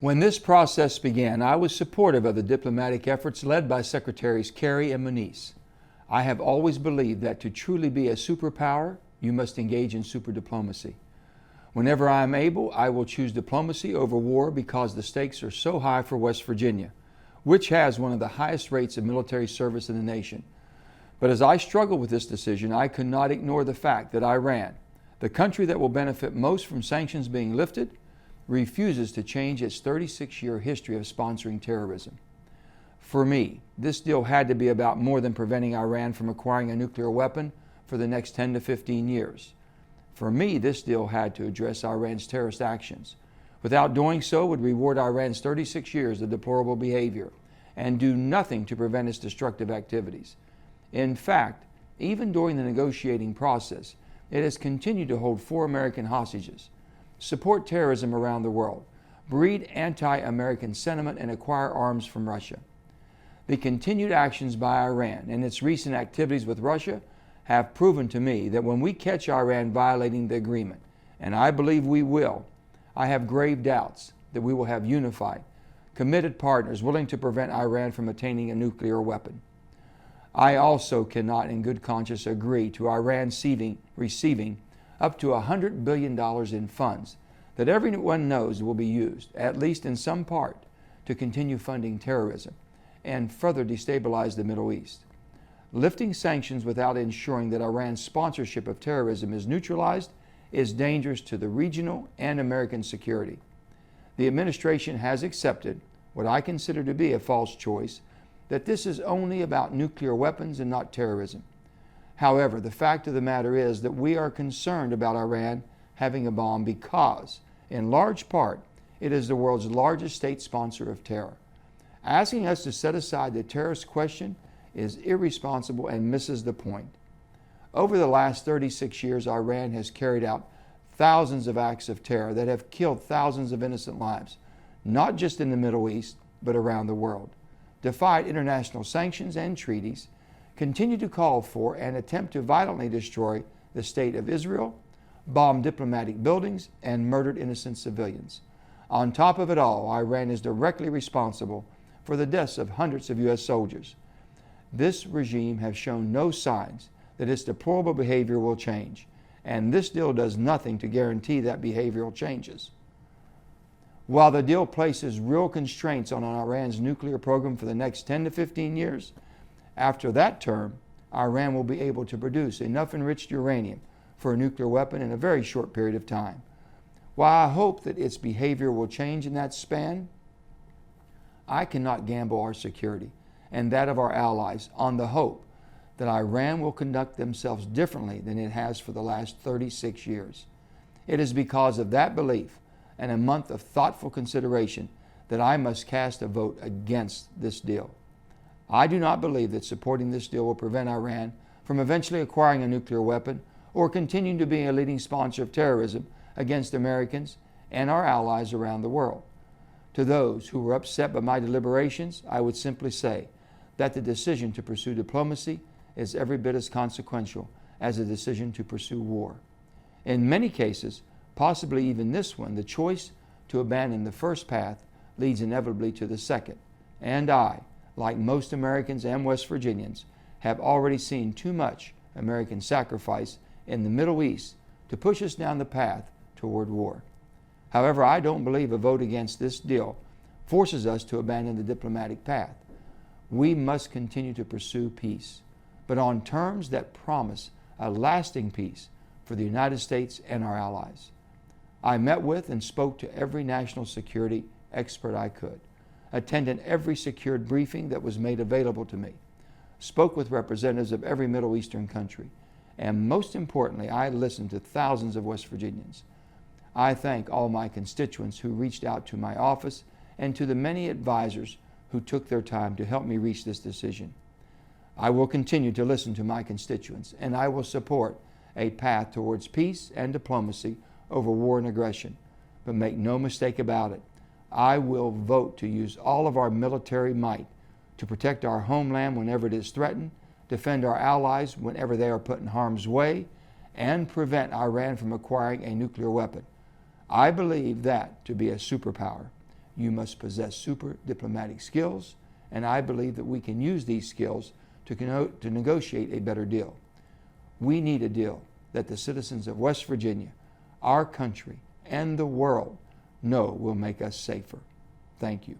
When this process began, I was supportive of the diplomatic efforts led by Secretaries Kerry and Moniz. I have always believed that to truly be a superpower, you must engage in super diplomacy. Whenever I am able, I will choose diplomacy over war because the stakes are so high for West Virginia, which has one of the highest rates of military service in the nation. But as I struggle with this decision, I could not ignore the fact that Iran, the country that will benefit most from sanctions being lifted, refuses to change its 36-year history of sponsoring terrorism. For me, this deal had to be about more than preventing Iran from acquiring a nuclear weapon for the next 10 to 15 years. For me, this deal had to address Iran's terrorist actions. Without doing so, would reward Iran's 36 years of deplorable behavior and do nothing to prevent its destructive activities. In fact, even during the negotiating process, it has continued to hold 4 American hostages, support terrorism around the world, breed anti-American sentiment, and acquire arms from Russia. The continued actions by Iran and its recent activities with Russia have proven to me that when we catch Iran violating the agreement, and I believe we will, I have grave doubts that we will have unified, committed partners willing to prevent Iran from attaining a nuclear weapon. I also cannot in good conscience agree to Iran receiving up to $100 billion in funds that everyone knows will be used, at least in some part, to continue funding terrorism and further destabilize the Middle East. Lifting sanctions without ensuring that Iran's sponsorship of terrorism is neutralized is dangerous to the regional and American security. The administration has accepted what I consider to be a false choice, that this is only about nuclear weapons and not terrorism. However, the fact of the matter is that we are concerned about Iran having a bomb because, in large part, it is the world's largest state sponsor of terror. Asking us to set aside the terrorist question is irresponsible and misses the point. Over the last 36 years, Iran has carried out thousands of acts of terror that have killed thousands of innocent lives, not just in the Middle East, but around the world, defied international sanctions and treaties, continue to call for and attempt to violently destroy the state of Israel, bomb diplomatic buildings, and murdered innocent civilians. On top of it all, Iran is directly responsible for the deaths of hundreds of U.S. soldiers. This regime has shown no signs that its deplorable behavior will change, and this deal does nothing to guarantee that behavioral changes. While the deal places real constraints on Iran's nuclear program for the next 10 to 15 years, after that term, Iran will be able to produce enough enriched uranium for a nuclear weapon in a very short period of time. While I hope that its behavior will change in that span, I cannot gamble our security and that of our allies on the hope that Iran will conduct themselves differently than it has for the last 36 years. It is because of that belief and a month of thoughtful consideration that I must cast a vote against this deal. I do not believe that supporting this deal will prevent Iran from eventually acquiring a nuclear weapon or continuing to be a leading sponsor of terrorism against Americans and our allies around the world. To those who were upset by my deliberations, I would simply say that the decision to pursue diplomacy is every bit as consequential as the decision to pursue war. In many cases, possibly even this one, the choice to abandon the first path leads inevitably to the second. And I, like most Americans and West Virginians, have already seen too much American sacrifice in the Middle East to push us down the path toward war. However, I don't believe a vote against this deal forces us to abandon the diplomatic path. We must continue to pursue peace, but on terms that promise a lasting peace for the United States and our allies. I met with and spoke to every national security expert I could, attended every secured briefing that was made available to me, spoke with representatives of every Middle Eastern country, and most importantly, I listened to thousands of West Virginians. I thank all my constituents who reached out to my office and to the many advisors who took their time to help me reach this decision. I will continue to listen to my constituents, and I will support a path towards peace and diplomacy over war and aggression. But make no mistake about it, I will vote to use all of our military might to protect our homeland whenever it is threatened, defend our allies whenever they are put in harm's way, and prevent Iran from acquiring a nuclear weapon. I believe that to be a superpower. You must possess super diplomatic skills, and I believe that we can use these skills to negotiate a better deal. We need a deal that the citizens of West Virginia, our country, and the world know will make us safer. Thank you.